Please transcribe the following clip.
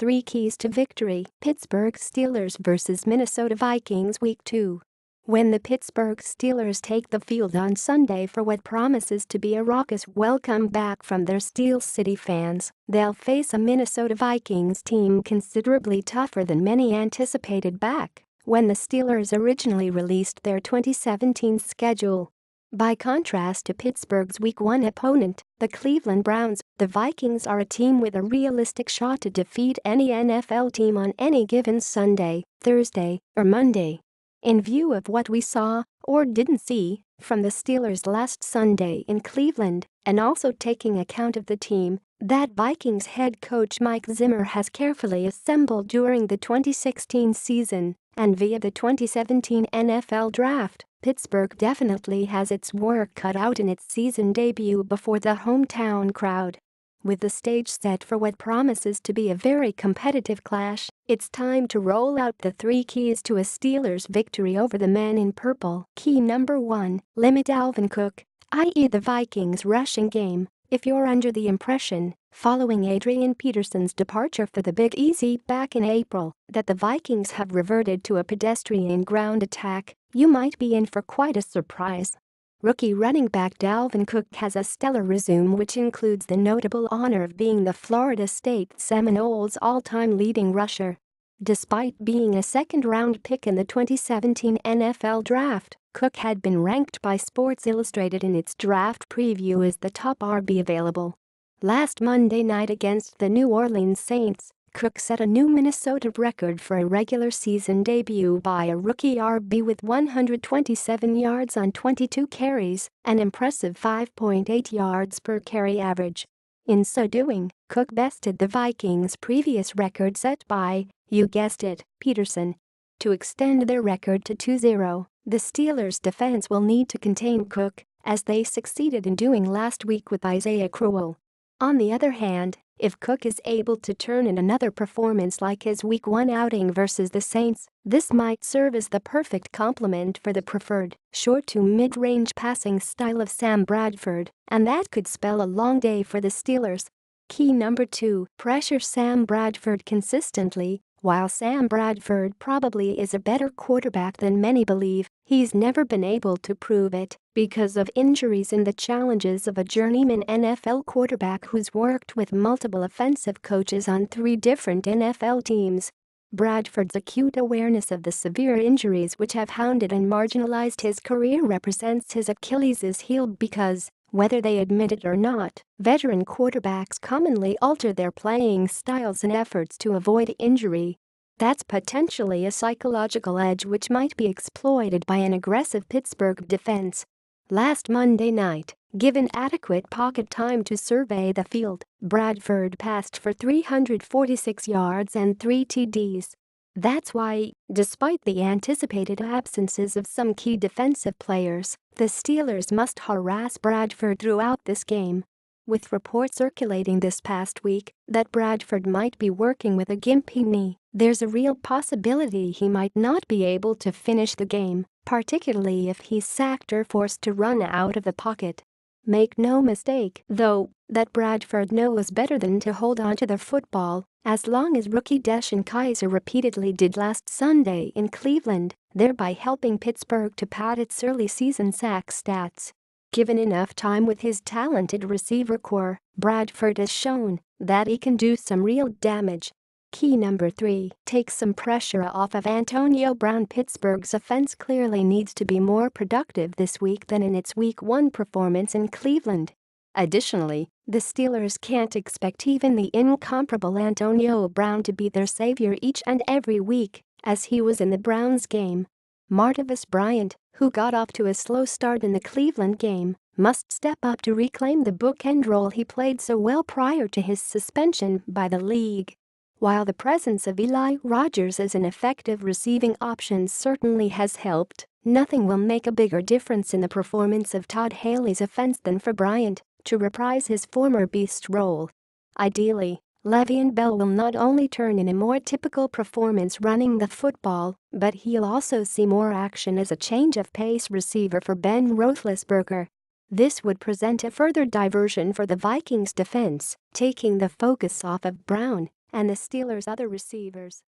3 keys to victory: Pittsburgh Steelers vs Minnesota Vikings Week 2. When the Pittsburgh Steelers take the field on Sunday for what promises to be a raucous welcome back from their Steel City fans, they'll face a Minnesota Vikings team considerably tougher than many anticipated back when the Steelers originally released their 2017 schedule. By contrast to Pittsburgh's Week 1 opponent, the Cleveland Browns, the Vikings are a team with a realistic shot to defeat any NFL team on any given Sunday, Thursday, or Monday. In view of what we saw, or didn't see, from the Steelers last Sunday in Cleveland, and also taking account of the team that Vikings head coach Mike Zimmer has carefully assembled during the 2016 season and via the 2017 NFL Draft, Pittsburgh definitely has its work cut out in its season debut before the hometown crowd. With the stage set for what promises to be a very competitive clash, it's time to roll out the 3 keys to a Steelers victory over the men in purple. Key number 1, limit Dalvin Cook, i.e. the Vikings' rushing game. If you're under the impression, following Adrian Peterson's departure for the Big Easy back in April, that the Vikings have reverted to a pedestrian ground attack, you might be in for quite a surprise. Rookie running back Dalvin Cook has a stellar resume, which includes the notable honor of being the Florida State Seminoles' all-time leading rusher. Despite being a second-round pick in the 2017 NFL Draft, Cook had been ranked by Sports Illustrated in its draft preview as the top RB available. Last Monday night against the New Orleans Saints, Cook set a new Minnesota record for a regular season debut by a rookie RB with 127 yards on 22 carries, an impressive 5.8 yards per carry average. In so doing, Cook bested the Vikings' previous record set by, you guessed it, Peterson. To extend their record to 2-0, the Steelers' defense will need to contain Cook, as they succeeded in doing last week with Isaiah Crowell. On the other hand, if Cook is able to turn in another performance like his Week 1 outing versus the Saints, this might serve as the perfect complement for the preferred short to mid-range passing style of Sam Bradford, and that could spell a long day for the Steelers. Key number 2, pressure Sam Bradford consistently. While Sam Bradford probably is a better quarterback than many believe, he's never been able to prove it because of injuries and the challenges of a journeyman NFL quarterback who's worked with multiple offensive coaches on 3 different NFL teams. Bradford's acute awareness of the severe injuries which have hounded and marginalized his career represents his Achilles' heel because, whether they admit it or not, veteran quarterbacks commonly alter their playing styles in efforts to avoid injury. That's potentially a psychological edge which might be exploited by an aggressive Pittsburgh defense. Last Monday night, given adequate pocket time to survey the field, Bradford passed for 346 yards and 3 TDs. That's why, despite the anticipated absences of some key defensive players, the Steelers must harass Bradford throughout this game. With reports circulating this past week that Bradford might be working with a gimpy knee, there's a real possibility he might not be able to finish the game, particularly if he's sacked or forced to run out of the pocket. Make no mistake, though, that Bradford knows better than to hold onto the football, as long as rookie Deshaun Kaiser repeatedly did last Sunday in Cleveland, thereby helping Pittsburgh to pad its early season sack stats. Given enough time with his talented receiver core, Bradford has shown that he can do some real damage. Key number 3, take some pressure off of Antonio Brown. Pittsburgh's offense clearly needs to be more productive this week than in its Week 1 performance in Cleveland. Additionally, the Steelers can't expect even the incomparable Antonio Brown to be their savior each and every week, as he was in the Browns game. Martavis Bryant, who got off to a slow start in the Cleveland game, must step up to reclaim the bookend role he played so well prior to his suspension by the league. While the presence of Eli Rogers as an effective receiving option certainly has helped, nothing will make a bigger difference in the performance of Todd Haley's offense than for Bryant to reprise his former beast role. Ideally, Le'Veon Bell will not only turn in a more typical performance running the football, but he'll also see more action as a change-of-pace receiver for Ben Roethlisberger. This would present a further diversion for the Vikings defense, taking the focus off of Brown and the Steelers' other receivers.